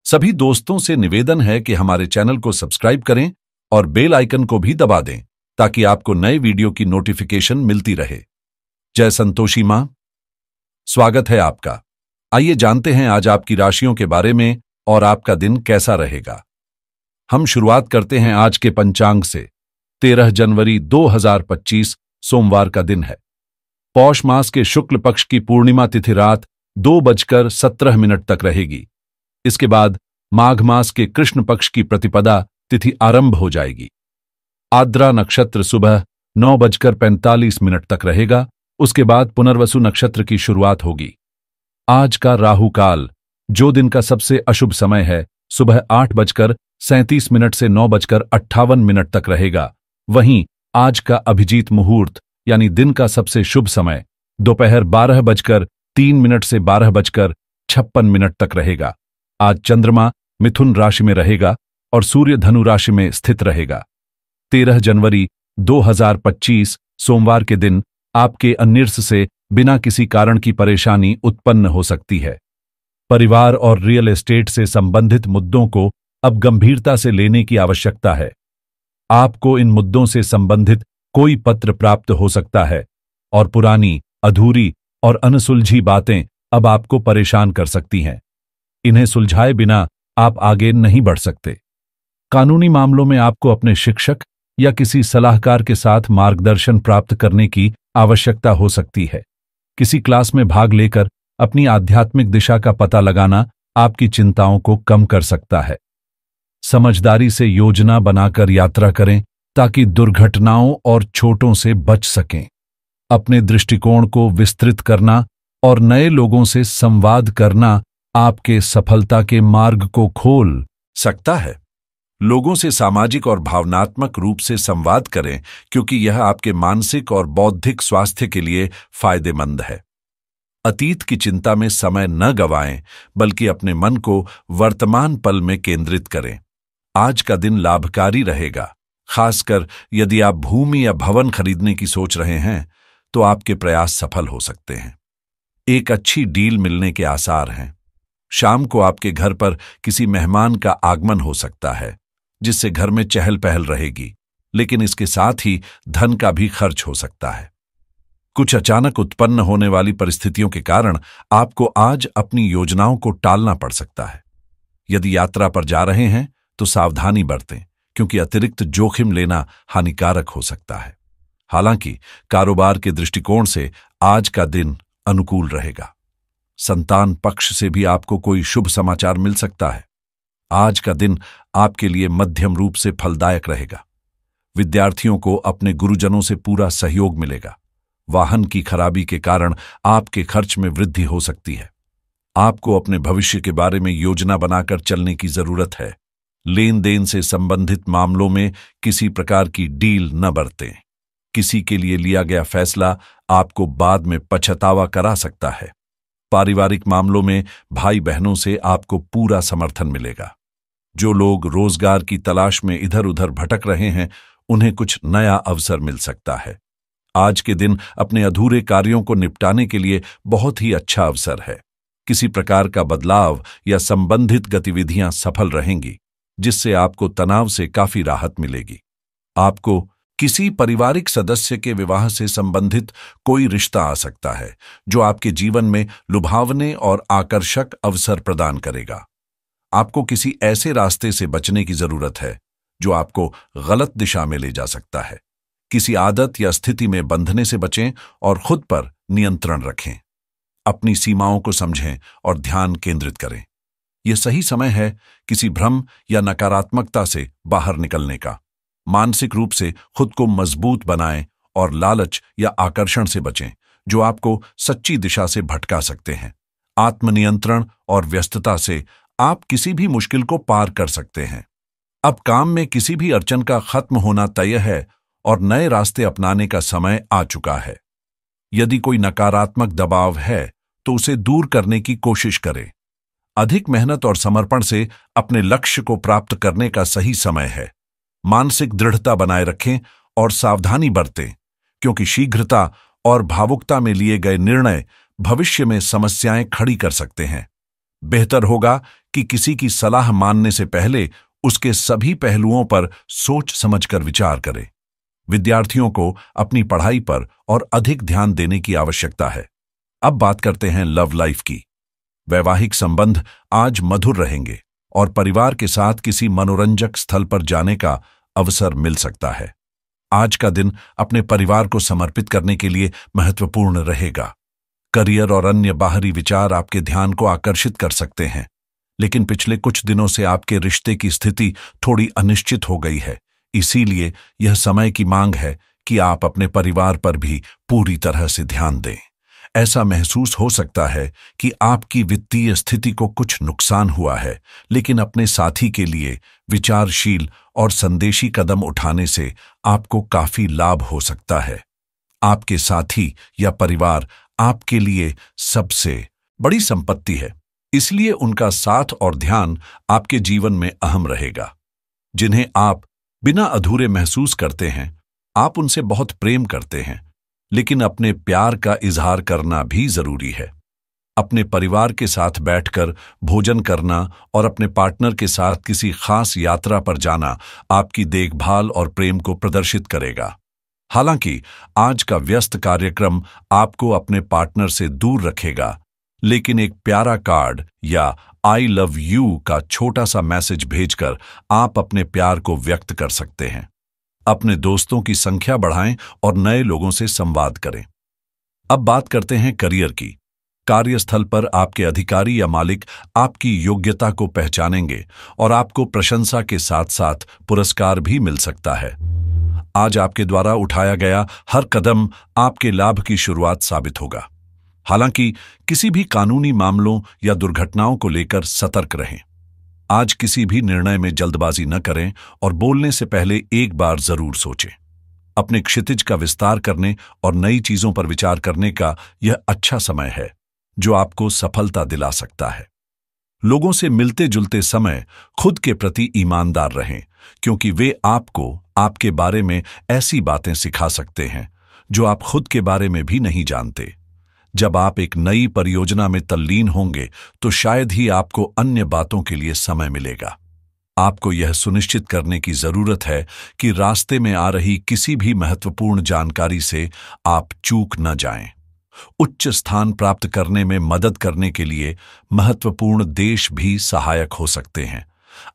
सभी दोस्तों से निवेदन है कि हमारे चैनल को सब्सक्राइब करें और बेल आइकन को भी दबा दें ताकि आपको नए वीडियो की नोटिफिकेशन मिलती रहे। जय संतोषी मां, स्वागत है आपका। आइए जानते हैं आज आपकी राशियों के बारे में और आपका दिन कैसा रहेगा। हम शुरुआत करते हैं आज के पंचांग से। 13 जनवरी 2025 सोमवार का दिन है। पौष मास के शुक्ल पक्ष की पूर्णिमा तिथि रात 2:17 तक रहेगी। इसके बाद माघ मास के कृष्ण पक्ष की प्रतिपदा तिथि आरंभ हो जाएगी। आद्रा नक्षत्र सुबह 9:45 तक रहेगा। उसके बाद पुनर्वसु नक्षत्र की शुरुआत होगी। आज का राहु काल, जो दिन का सबसे अशुभ समय है, सुबह 8:37 से 9:58 तक रहेगा। वहीं आज का अभिजीत मुहूर्त यानी दिन का सबसे शुभ समय दोपहर 12:03 से 12:56 तक रहेगा। आज चंद्रमा मिथुन राशि में रहेगा और सूर्य धनु राशि में स्थित रहेगा। 13 जनवरी 2025 सोमवार के दिन आपके अनिर्स से बिना किसी कारण की परेशानी उत्पन्न हो सकती है। परिवार और रियल एस्टेट से संबंधित मुद्दों को अब गंभीरता से लेने की आवश्यकता है। आपको इन मुद्दों से संबंधित कोई पत्र प्राप्त हो सकता है और पुरानी, अधूरी और अनसुलझी बातें अब आपको परेशान कर सकती हैं। इन्हें सुलझाए बिना आप आगे नहीं बढ़ सकते। कानूनी मामलों में आपको अपने शिक्षक या किसी सलाहकार के साथ मार्गदर्शन प्राप्त करने की आवश्यकता हो सकती है। किसी क्लास में भाग लेकर अपनी आध्यात्मिक दिशा का पता लगाना आपकी चिंताओं को कम कर सकता है। समझदारी से योजना बनाकर यात्रा करें ताकि दुर्घटनाओं और चोटों से बच सकें। अपने दृष्टिकोण को विस्तृत करना और नए लोगों से संवाद करना आपके सफलता के मार्ग को खोल सकता है। लोगों से सामाजिक और भावनात्मक रूप से संवाद करें क्योंकि यह आपके मानसिक और बौद्धिक स्वास्थ्य के लिए फायदेमंद है। अतीत की चिंता में समय न गंवाएं बल्कि अपने मन को वर्तमान पल में केंद्रित करें। आज का दिन लाभकारी रहेगा। खासकर यदि आप भूमि या भवन खरीदने की सोच रहे हैं तो आपके प्रयास सफल हो सकते हैं। एक अच्छी डील मिलने के आसार हैं। शाम को आपके घर पर किसी मेहमान का आगमन हो सकता है जिससे घर में चहल पहल रहेगी, लेकिन इसके साथ ही धन का भी खर्च हो सकता है। कुछ अचानक उत्पन्न होने वाली परिस्थितियों के कारण आपको आज अपनी योजनाओं को टालना पड़ सकता है। यदि यात्रा पर जा रहे हैं तो सावधानी बरतें क्योंकि अतिरिक्त जोखिम लेना हानिकारक हो सकता है। हालांकि कारोबार के दृष्टिकोण से आज का दिन अनुकूल रहेगा। संतान पक्ष से भी आपको कोई शुभ समाचार मिल सकता है। आज का दिन आपके लिए मध्यम रूप से फलदायक रहेगा। विद्यार्थियों को अपने गुरुजनों से पूरा सहयोग मिलेगा। वाहन की खराबी के कारण आपके खर्च में वृद्धि हो सकती है। आपको अपने भविष्य के बारे में योजना बनाकर चलने की जरूरत है। लेन देन से संबंधित मामलों में किसी प्रकार की डील न बरतें। किसी के लिए लिया गया फैसला आपको बाद में पछतावा करा सकता है। पारिवारिक मामलों में भाई बहनों से आपको पूरा समर्थन मिलेगा। जो लोग रोजगार की तलाश में इधर उधर भटक रहे हैं उन्हें कुछ नया अवसर मिल सकता है। आज के दिन अपने अधूरे कार्यों को निपटाने के लिए बहुत ही अच्छा अवसर है। किसी प्रकार का बदलाव या संबंधित गतिविधियां सफल रहेंगी जिससे आपको तनाव से काफी राहत मिलेगी। आपको किसी पारिवारिक सदस्य के विवाह से संबंधित कोई रिश्ता आ सकता है जो आपके जीवन में लुभावने और आकर्षक अवसर प्रदान करेगा। आपको किसी ऐसे रास्ते से बचने की जरूरत है जो आपको गलत दिशा में ले जा सकता है। किसी आदत या स्थिति में बंधने से बचें और खुद पर नियंत्रण रखें। अपनी सीमाओं को समझें और ध्यान केंद्रित करें। यह सही समय है किसी भ्रम या नकारात्मकता से बाहर निकलने का। मानसिक रूप से खुद को मजबूत बनाएं और लालच या आकर्षण से बचें जो आपको सच्ची दिशा से भटका सकते हैं। आत्मनियंत्रण और व्यस्तता से आप किसी भी मुश्किल को पार कर सकते हैं। अब काम में किसी भी अड़चन का खत्म होना तय है और नए रास्ते अपनाने का समय आ चुका है। यदि कोई नकारात्मक दबाव है तो उसे दूर करने की कोशिश करें। अधिक मेहनत और समर्पण से अपने लक्ष्य को प्राप्त करने का सही समय है। मानसिक दृढ़ता बनाए रखें और सावधानी बरतें क्योंकि शीघ्रता और भावुकता में लिए गए निर्णय भविष्य में समस्याएं खड़ी कर सकते हैं। बेहतर होगा कि किसी की सलाह मानने से पहले उसके सभी पहलुओं पर सोच समझकर विचार करें। विद्यार्थियों को अपनी पढ़ाई पर और अधिक ध्यान देने की आवश्यकता है। अब बात करते हैं लव लाइफ की। वैवाहिक संबंध आज मधुर रहेंगे और परिवार के साथ किसी मनोरंजक स्थल पर जाने का अवसर मिल सकता है। आज का दिन अपने परिवार को समर्पित करने के लिए महत्वपूर्ण रहेगा। करियर और अन्य बाहरी विचार आपके ध्यान को आकर्षित कर सकते हैं, लेकिन पिछले कुछ दिनों से आपके रिश्ते की स्थिति थोड़ी अनिश्चित हो गई है। इसीलिए यह समय की मांग है कि आप अपने परिवार पर भी पूरी तरह से ध्यान दें। ऐसा महसूस हो सकता है कि आपकी वित्तीय स्थिति को कुछ नुकसान हुआ है, लेकिन अपने साथी के लिए विचारशील और संदेशी कदम उठाने से आपको काफी लाभ हो सकता है। आपके साथी या परिवार आपके लिए सबसे बड़ी संपत्ति है, इसलिए उनका साथ और ध्यान आपके जीवन में अहम रहेगा। जिन्हें आप बिना अधूरे महसूस करते हैं, आप उनसे बहुत प्रेम करते हैं, लेकिन अपने प्यार का इजहार करना भी जरूरी है। अपने परिवार के साथ बैठकर भोजन करना और अपने पार्टनर के साथ किसी खास यात्रा पर जाना आपकी देखभाल और प्रेम को प्रदर्शित करेगा। हालांकि आज का व्यस्त कार्यक्रम आपको अपने पार्टनर से दूर रखेगा, लेकिन एक प्यारा कार्ड या आई लव यू का छोटा सा मैसेज भेजकर आप अपने प्यार को व्यक्त कर सकते हैं। अपने दोस्तों की संख्या बढ़ाएं और नए लोगों से संवाद करें। अब बात करते हैं करियर की। कार्यस्थल पर आपके अधिकारी या मालिक आपकी योग्यता को पहचानेंगे और आपको प्रशंसा के साथ साथ पुरस्कार भी मिल सकता है। आज आपके द्वारा उठाया गया हर कदम आपके लाभ की शुरुआत साबित होगा। हालांकि किसी भी कानूनी मामलों या दुर्घटनाओं को लेकर सतर्क रहें। आज किसी भी निर्णय में जल्दबाजी न करें और बोलने से पहले एक बार जरूर सोचें। अपने क्षितिज का विस्तार करने और नई चीजों पर विचार करने का यह अच्छा समय है, जो आपको सफलता दिला सकता है। लोगों से मिलते जुलते समय खुद के प्रति ईमानदार रहें, क्योंकि वे आपको आपके बारे में ऐसी बातें सिखा सकते हैं जो आप खुद के बारे में भी नहीं जानते। जब आप एक नई परियोजना में तल्लीन होंगे तो शायद ही आपको अन्य बातों के लिए समय मिलेगा। आपको यह सुनिश्चित करने की जरूरत है कि रास्ते में आ रही किसी भी महत्वपूर्ण जानकारी से आप चूक न जाएं। उच्च स्थान प्राप्त करने में मदद करने के लिए महत्वपूर्ण देश भी सहायक हो सकते हैं।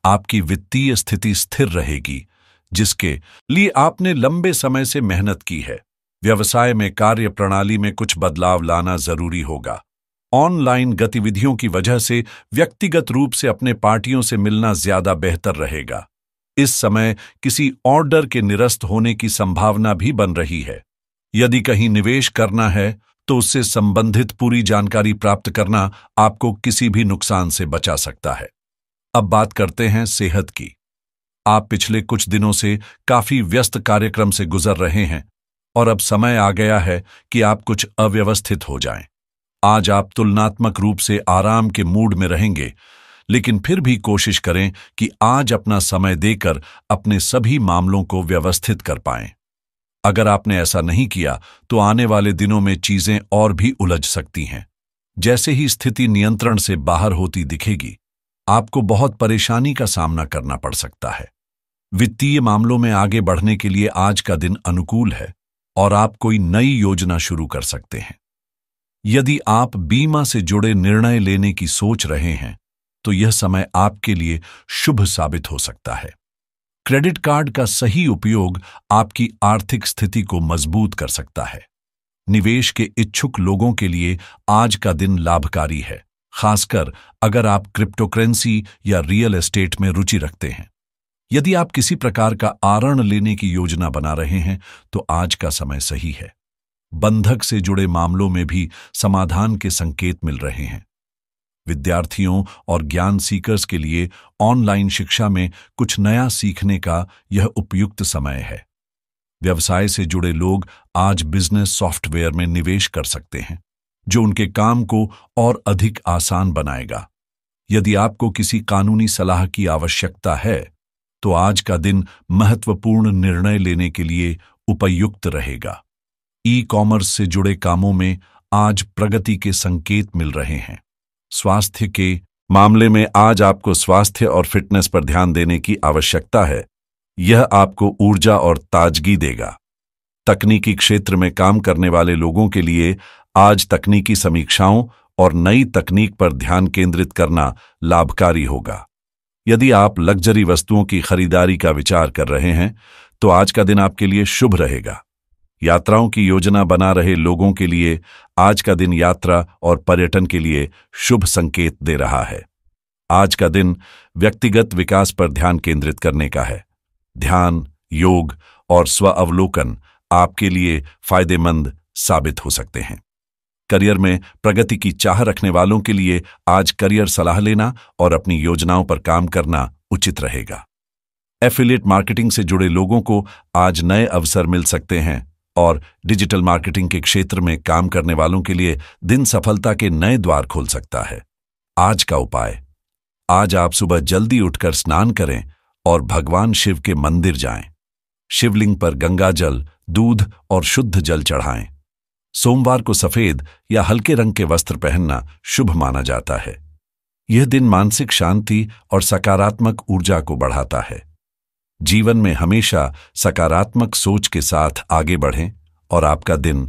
आपकी वित्तीय स्थिति स्थिर रहेगी, जिसके लिए आपने लंबे समय से मेहनत की है। व्यवसाय में कार्य प्रणाली में कुछ बदलाव लाना जरूरी होगा। ऑनलाइन गतिविधियों की वजह से व्यक्तिगत रूप से अपने पार्टियों से मिलना ज्यादा बेहतर रहेगा। इस समय किसी ऑर्डर के निरस्त होने की संभावना भी बन रही है। यदि कहीं निवेश करना है तो उससे संबंधित पूरी जानकारी प्राप्त करना आपको किसी भी नुकसान से बचा सकता है। अब बात करते हैं सेहत की। आप पिछले कुछ दिनों से काफी व्यस्त कार्यक्रम से गुजर रहे हैं और अब समय आ गया है कि आप कुछ अव्यवस्थित हो जाएं। आज आप तुलनात्मक रूप से आराम के मूड में रहेंगे, लेकिन फिर भी कोशिश करें कि आज अपना समय देकर अपने सभी मामलों को व्यवस्थित कर पाएं। अगर आपने ऐसा नहीं किया तो आने वाले दिनों में चीजें और भी उलझ सकती हैं। जैसे ही स्थिति नियंत्रण से बाहर होती दिखेगी, आपको बहुत परेशानी का सामना करना पड़ सकता है। वित्तीय मामलों में आगे बढ़ने के लिए आज का दिन अनुकूल है और आप कोई नई योजना शुरू कर सकते हैं। यदि आप बीमा से जुड़े निर्णय लेने की सोच रहे हैं तो यह समय आपके लिए शुभ साबित हो सकता है। क्रेडिट कार्ड का सही उपयोग आपकी आर्थिक स्थिति को मजबूत कर सकता है। निवेश के इच्छुक लोगों के लिए आज का दिन लाभकारी है, खासकर अगर आप क्रिप्टोकरेंसी या रियल एस्टेट में रुचि रखते हैं। यदि आप किसी प्रकार का आरण लेने की योजना बना रहे हैं तो आज का समय सही है। बंधक से जुड़े मामलों में भी समाधान के संकेत मिल रहे हैं। विद्यार्थियों और ज्ञान सीकर्स के लिए ऑनलाइन शिक्षा में कुछ नया सीखने का यह उपयुक्त समय है। व्यवसाय से जुड़े लोग आज बिजनेस सॉफ्टवेयर में निवेश कर सकते हैं, जो उनके काम को और अधिक आसान बनाएगा। यदि आपको किसी कानूनी सलाह की आवश्यकता है तो आज का दिन महत्वपूर्ण निर्णय लेने के लिए उपयुक्त रहेगा। ई कॉमर्स से जुड़े कामों में आज प्रगति के संकेत मिल रहे हैं। स्वास्थ्य के मामले में आज आपको स्वास्थ्य और फिटनेस पर ध्यान देने की आवश्यकता है। यह आपको ऊर्जा और ताजगी देगा। तकनीकी क्षेत्र में काम करने वाले लोगों के लिए आज तकनीकी समीक्षाओं और नई तकनीक पर ध्यान केंद्रित करना लाभकारी होगा। यदि आप लग्जरी वस्तुओं की खरीदारी का विचार कर रहे हैं तो आज का दिन आपके लिए शुभ रहेगा। यात्राओं की योजना बना रहे लोगों के लिए आज का दिन यात्रा और पर्यटन के लिए शुभ संकेत दे रहा है। आज का दिन व्यक्तिगत विकास पर ध्यान केंद्रित करने का है। ध्यान, योग और स्व अवलोकन आपके लिए फायदेमंद साबित हो सकते हैं। करियर में प्रगति की चाह रखने वालों के लिए आज करियर सलाह लेना और अपनी योजनाओं पर काम करना उचित रहेगा। एफिलिएट मार्केटिंग से जुड़े लोगों को आज नए अवसर मिल सकते हैं और डिजिटल मार्केटिंग के क्षेत्र में काम करने वालों के लिए दिन सफलता के नए द्वार खोल सकता है। आज का उपाय, आज आप सुबह जल्दी उठकर स्नान करें और भगवान शिव के मंदिर जाएं। शिवलिंग पर गंगा जल, दूध और शुद्ध जल चढ़ाएं। सोमवार को सफेद या हल्के रंग के वस्त्र पहनना शुभ माना जाता है। यह दिन मानसिक शांति और सकारात्मक ऊर्जा को बढ़ाता है। जीवन में हमेशा सकारात्मक सोच के साथ आगे बढ़ें और आपका दिन